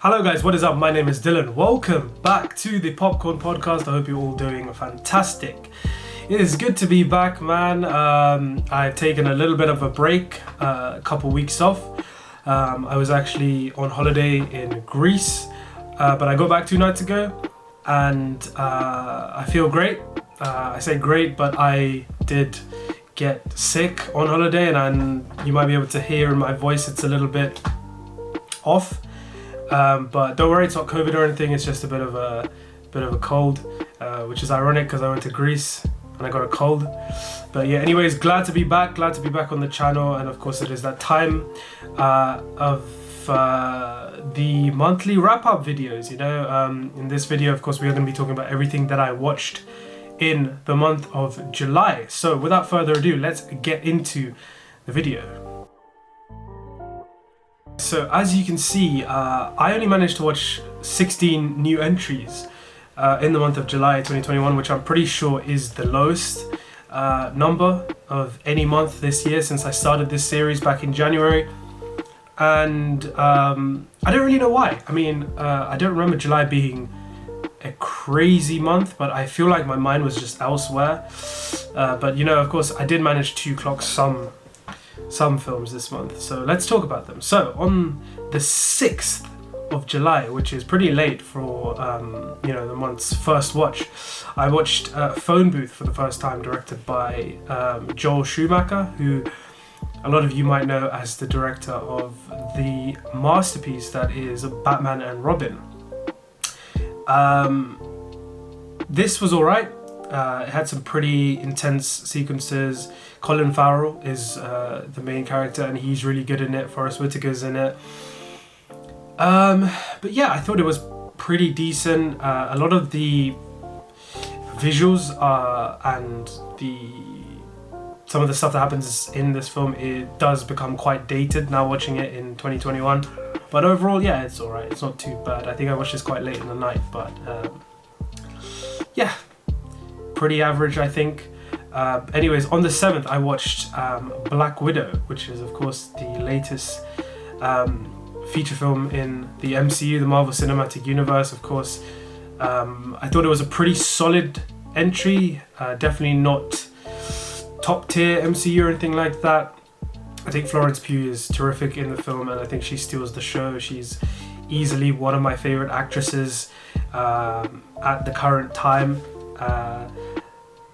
Hello guys, what is up? My name is Dylan. Welcome back to the Popcorn Podcast. I hope you're all doing fantastic. It is good to be back, man. I've taken a little bit of a break, a couple weeks off. I was actually on holiday in Greece, but I got back 2 nights ago and I feel great. I say great, but I did get sick on holiday and you might be able to hear in my voice it's a little bit off. But don't worry, it's not COVID or anything. It's just a bit of a cold, which is ironic because I went to Greece and I got a cold. But yeah, anyways, glad to be back on the channel. And of course, it is that time of the monthly wrap-up videos. You know, in this video, of course, we are going to be talking about everything that I watched in the month of July. So without further ado, let's get into the video. So as you can see, I only managed to watch 16 new entries in the month of July 2021, which I'm pretty sure is the lowest number of any month this year since I started this series back in January. And I don't really know why. I mean, I don't remember July being a crazy month, but I feel like my mind was just elsewhere. But you know, of course, I did manage to clock some films this month, so let's talk about them. So on the 6th of July, which is pretty late for the month's first watch, I watched Phone Booth for the first time, directed by Joel Schumacher, who a lot of you might know as the director of the masterpiece that is Batman and Robin. This was alright. It had some pretty intense sequences. Colin Farrell is the main character and he's really good in it. Forest Whitaker's in it. But yeah, I thought it was pretty decent. A lot of the visuals and some of the stuff that happens in this film, it does become quite dated now watching it in 2021. But overall, yeah, it's alright. It's not too bad. I think I watched this quite late in the night, but yeah, pretty average, I think. Anyways, on the 7th, I watched Black Widow, which is, of course, the latest feature film in the MCU, the Marvel Cinematic Universe, of course. I thought it was a pretty solid entry, definitely not top tier MCU or anything like that. I think Florence Pugh is terrific in the film and I think she steals the show. She's easily one of my favorite actresses at the current time.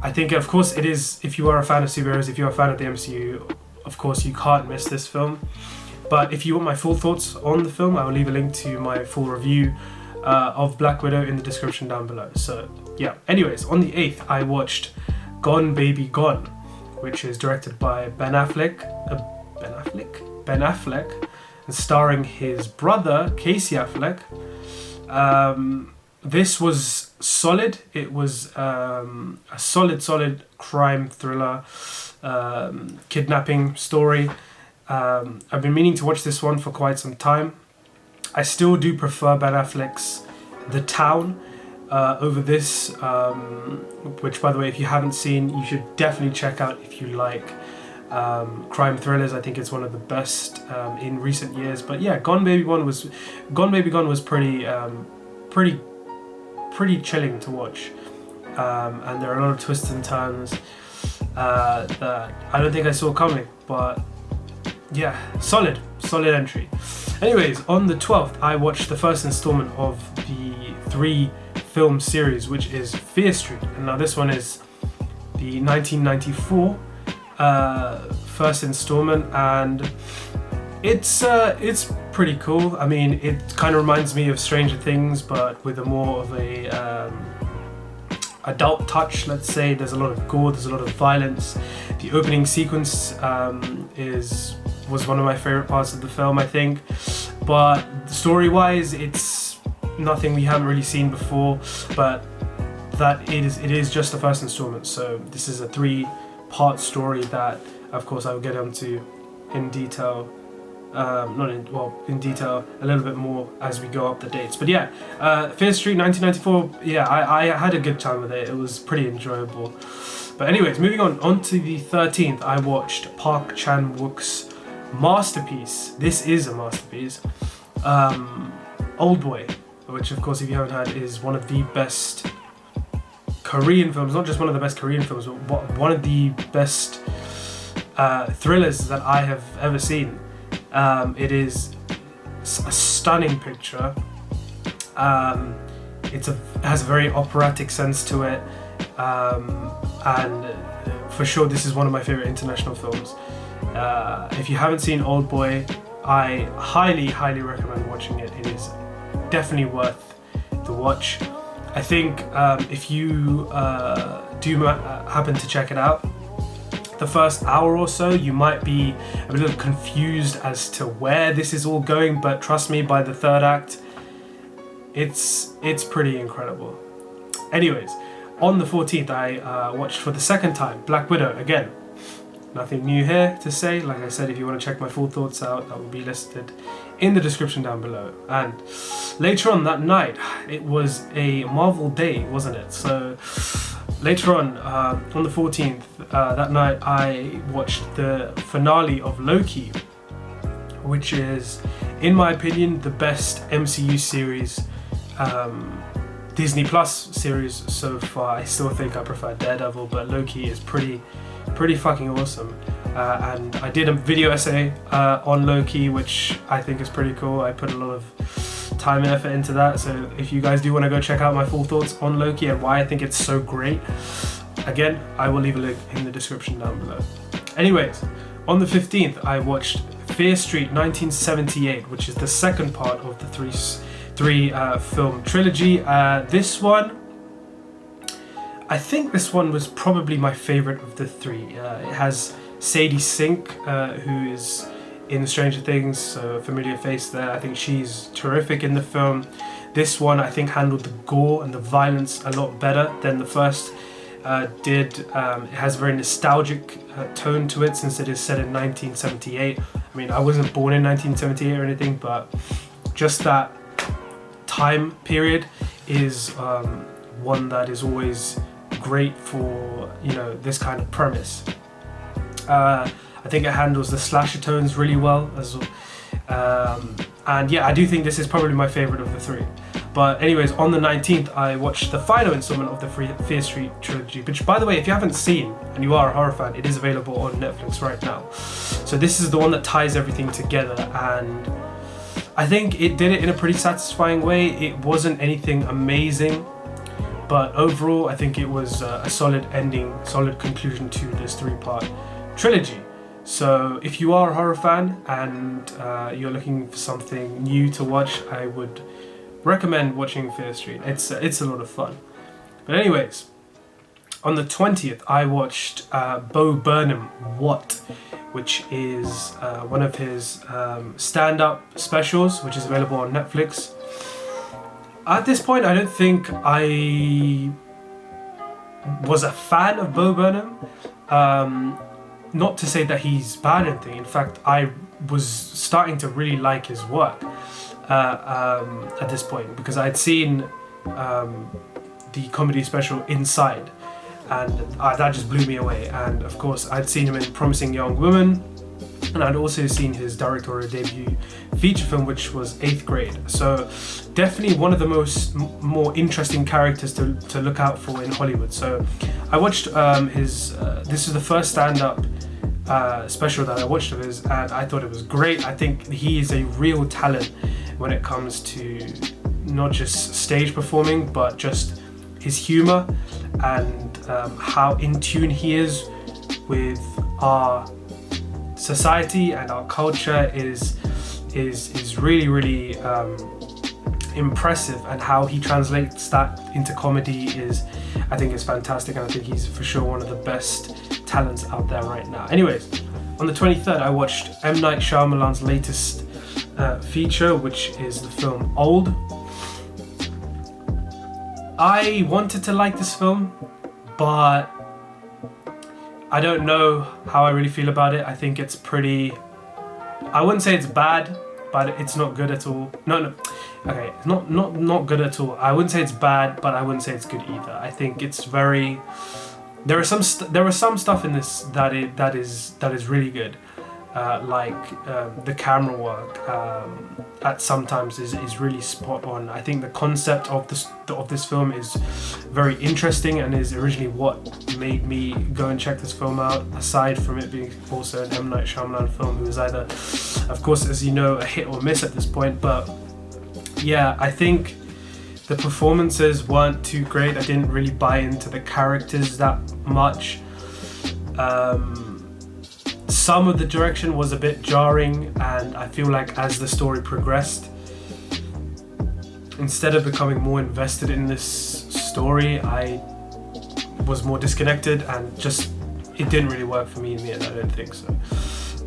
I think, of course, it is, if you are a fan of superheroes, if you're a fan of the MCU, of course, you can't miss this film. But if you want my full thoughts on the film, I will leave a link to my full review of Black Widow in the description down below. So, yeah. Anyways, on the 8th, I watched Gone Baby Gone, which is directed by Ben Affleck, and starring his brother, Casey Affleck. This was solid. It was a solid crime thriller, kidnapping story. I've been meaning to watch this one for quite some time. I still do prefer Ben Affleck's The Town over this, which, by the way, if you haven't seen, you should definitely check out if you like crime thrillers. I think it's one of the best in recent years. But yeah, Gone Baby Gone was pretty chilling to watch, and there are a lot of twists and turns that I don't think I saw coming, but yeah, solid entry. Anyways, on the 12th, I watched the first installment of the 3 film series, which is Fear Street, and now this one is the 1994 first installment, and it's pretty cool. I mean, it kind of reminds me of Stranger Things, but with a more of a adult touch, let's say. There's a lot of gore, there's a lot of violence. The opening sequence was one of my favorite parts of the film, I think. But story-wise, it's nothing we haven't really seen before, but that it is just the first installment. So this is a 3-part story that, of course, I will get onto in detail. In detail a little bit more as we go up the dates. But yeah, Fear Street 1994, yeah, I had a good time with it. It was pretty enjoyable. But anyways, moving on to the 13th, I watched Park Chan-wook's masterpiece. This is a masterpiece. Oldboy, which of course, if you haven't heard, is one of the best Korean films, not just one of the best Korean films, but one of the best thrillers that I have ever seen. It is a stunning picture. It has a very operatic sense to it, and for sure this is one of my favorite international films. If you haven't seen Oldboy, I highly recommend watching it. It is definitely worth the watch. I think if you do happen to check it out, the first hour or so you might be a little confused as to where this is all going, but trust me, by the third act it's pretty incredible. Anyways, on the 14th I watched for the second time Black Widow. Again, nothing new here to say. Like I said, if you want to check my full thoughts out, that will be listed in the description down below. And later on that night, it was a Marvel day, wasn't it? So later on the 14th, that night I watched the finale of Loki, which is, in my opinion, the best MCU series, Disney Plus series so far. I still think I prefer Daredevil, but Loki is pretty fucking awesome. And I did a video essay on Loki, which I think is pretty cool. I put a lot of time and effort into that, so if you guys do want to go check out my full thoughts on Loki and why I think it's so great, again, I will leave a link in the description down below. Anyways, on the 15th I watched Fear Street 1978, which is the second part of the three film trilogy. This one, I think this one was probably my favorite of the three. It has Sadie Sink, who is in Stranger Things, so a familiar face there. I think she's terrific in the film. This one I think handled the gore and the violence a lot better than the first did. It has a very nostalgic tone to it, since it is set in 1978. I mean, I wasn't born in 1978 or anything, but just that time period is one that is always great for, you know, this kind of premise. I think it handles the slasher tones really well as well. And yeah, I do think this is probably my favorite of the three. But anyways, on the 19th I watched the final installment of the Fear Street trilogy, which, by the way, if you haven't seen and you are a horror fan, it is available on Netflix right now. So this is the one that ties everything together, and I think it did it in a pretty satisfying way. It wasn't anything amazing, but overall I think it was a solid ending, solid conclusion to this three-part trilogy. So if you are a horror fan and you're looking for something new to watch, I would recommend watching Fear Street. It's a lot of fun. But anyways, on the 20th I watched Bo Burnham What, which is one of his stand-up specials, which is available on Netflix. At this point I don't think I was a fan of Bo Burnham. Not to say that he's bad or anything. In fact, I was starting to really like his work at this point, because I'd seen the comedy special Inside, and that just blew me away. And of course I'd seen him in Promising Young Woman, and I'd also seen his directorial debut feature film, which was 8th Grade. So definitely one of the more interesting characters to look out for in Hollywood. So I watched this is the first stand-up special that I watched of his, and I thought it was great. I think he is a real talent when it comes to not just stage performing, but just his humor and how in tune he is with our society and our culture is really impressive, and how he translates that into comedy I think is fantastic, and I think he's for sure one of the best talents out there right now. Anyways, on the 23rd I watched M. Night Shyamalan's latest feature, which is the film Old. I wanted to like this film, but I don't know how I really feel about it. I think it's pretty, I wouldn't say it's bad, but it's not good at all. No. Okay, it's not good at all. I wouldn't say it's bad, but I wouldn't say it's good either. I think it's there are some stuff in this that is really good. the camera work at sometimes is really spot on. I think the concept of this film is very interesting and is originally what made me go and check this film out, aside from it being also an M. Night Shyamalan film, who is either, of course, as you know, a hit or miss at this point. But yeah, I think the performances weren't too great. I didn't really buy into the characters that much. Some of the direction was a bit jarring, and I feel like as the story progressed, instead of becoming more invested in this story, I was more disconnected, and just it didn't really work for me in the end. I don't think so.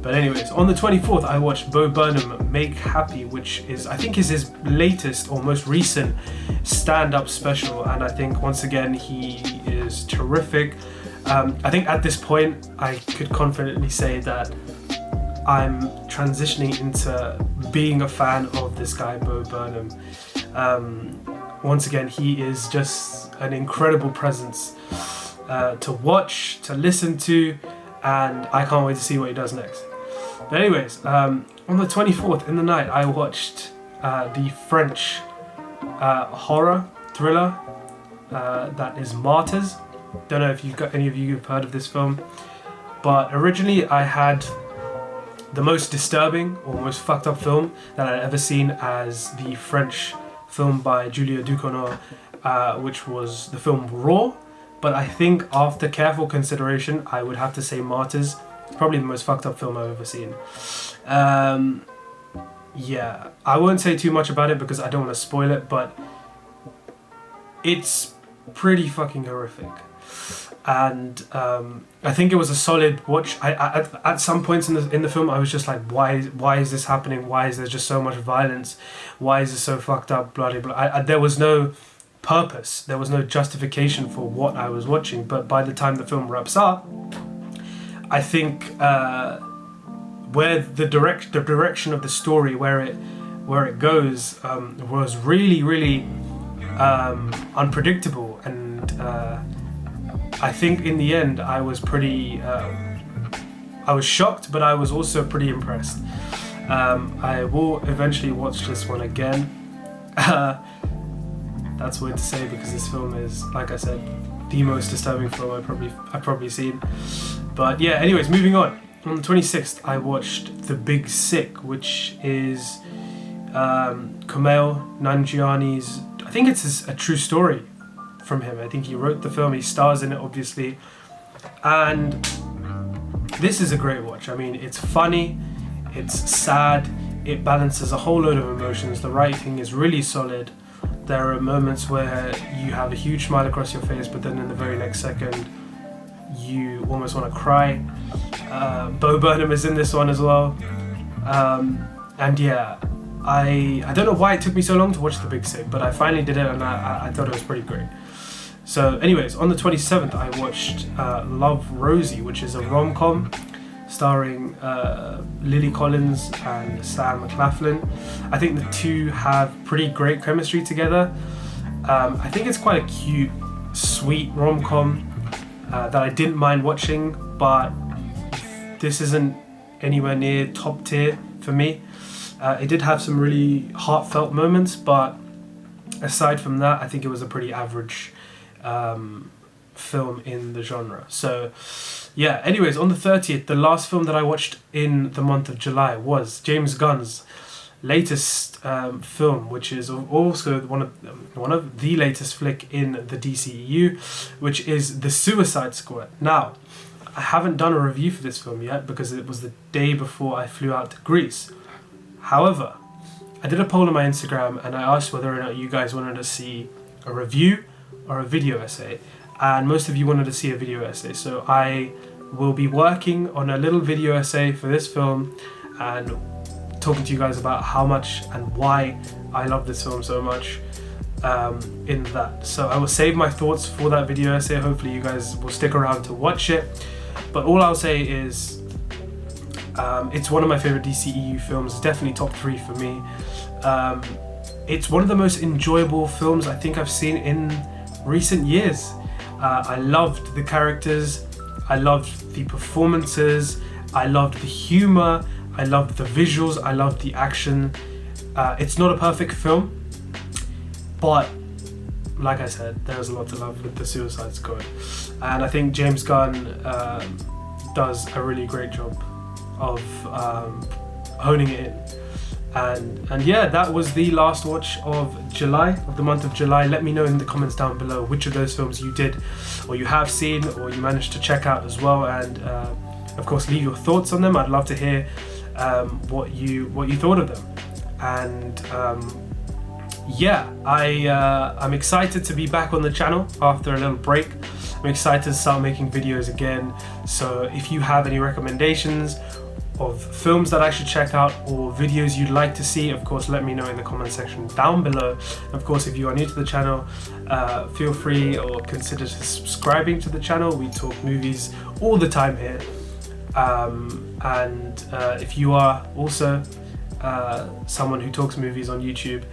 But anyways, on the 24th, I watched Bo Burnham Make Happy, which I think is his latest or most recent stand-up special, and I think once again he is terrific. I think at this point I could confidently say that I'm transitioning into being a fan of this guy, Bo Burnham. Once again, he is just an incredible presence to watch, to listen to, and I can't wait to see what he does next. But anyways, on the 24th in the night, I watched the French horror thriller that is Martyrs. Don't know if any of you have heard of this film, but originally I had the most disturbing or most fucked up film that I'd ever seen as the French film by Julia Ducournau, which was the film Raw. But I think after careful consideration, I would have to say Martyrs. It's probably the most fucked up film I've ever seen. Yeah, I won't say too much about it because I don't want to spoil it, but it's pretty fucking horrific. And I think it was a solid watch. At some points in the film, I was just like, why is this happening? Why is there just so much violence? Why is it so fucked up? Blah blah blah. There was no purpose. There was no justification for what I was watching. But by the time the film wraps up, I think where the direction of the story, where it goes, was really unpredictable. And I think in the end I was I was shocked, but I was also pretty impressed. I will eventually watch this one again. That's weird to say because this film is, like I said, the most disturbing film I've probably seen. But yeah, anyways, moving on. On the 26th, I watched The Big Sick, which is Kumail Nanjiani's, I think it's a true story from him. I think he wrote the film, he stars in it obviously, and this is a great watch. I mean, it's funny, it's sad, it balances a whole load of emotions, the writing is really solid. There are moments where you have a huge smile across your face, but then in the very next second you almost want to cry. Bo Burnham is in this one as well, and yeah, I don't know why it took me so long to watch The Big Sick, but I finally did it, and I thought it was pretty great. So anyways, on the 27th I watched Love, Rosie, which is a rom-com starring Lily Collins and Sam McLachlan. I think the two have pretty great chemistry together. I think it's quite a cute, sweet rom-com that I didn't mind watching, but this isn't anywhere near top tier for me. It did have some really heartfelt moments, but aside from that, I think it was a pretty average film in the genre. So yeah, anyways, on the 30th, the last film that I watched in the month of July was James Gunn's latest film, which is also one of the latest flick in the DCEU, which is The Suicide Squad. Now, I haven't done a review for this film yet because it was the day before I flew out to Greece. However, I did a poll on my Instagram and I asked whether or not you guys wanted to see a review or a video essay, and most of you wanted to see a video essay. So I will be working on a little video essay for this film and talking to you guys about how much and why I love this film so much in that. So I will save my thoughts for that video essay. Hopefully you guys will stick around to watch it. But all I'll say is it's one of my favorite DCEU films, definitely top 3 for me. It's one of the most enjoyable films I think I've seen in recent years. I loved the characters, I loved the performances, I loved the humor, I loved the visuals, I loved the action. It's not a perfect film, but like I said, there's a lot to love with the Suicide Squad, and I think James Gunn does a really great job of honing it in. And yeah, that was the last watch of July, of the month of July. Let me know in the comments down below which of those films you did, or you have seen, or you managed to check out as well, and of course leave your thoughts on them. I'd love to hear what you thought of them. And yeah, I'm excited to be back on the channel after a little break. I'm excited to start making videos again. So if you have any recommendations of films that I should check out, or videos you'd like to see, of course let me know in the comment section down below. Of course, if you are new to the channel, feel free or consider subscribing to the channel. We talk movies all the time here. And if you are also someone who talks movies on YouTube,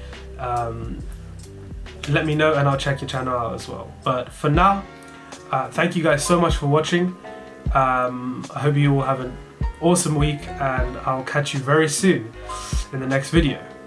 let me know and I'll check your channel out as well. But for now, thank you guys so much for watching. I hope you all have an awesome week, and I'll catch you very soon in the next video.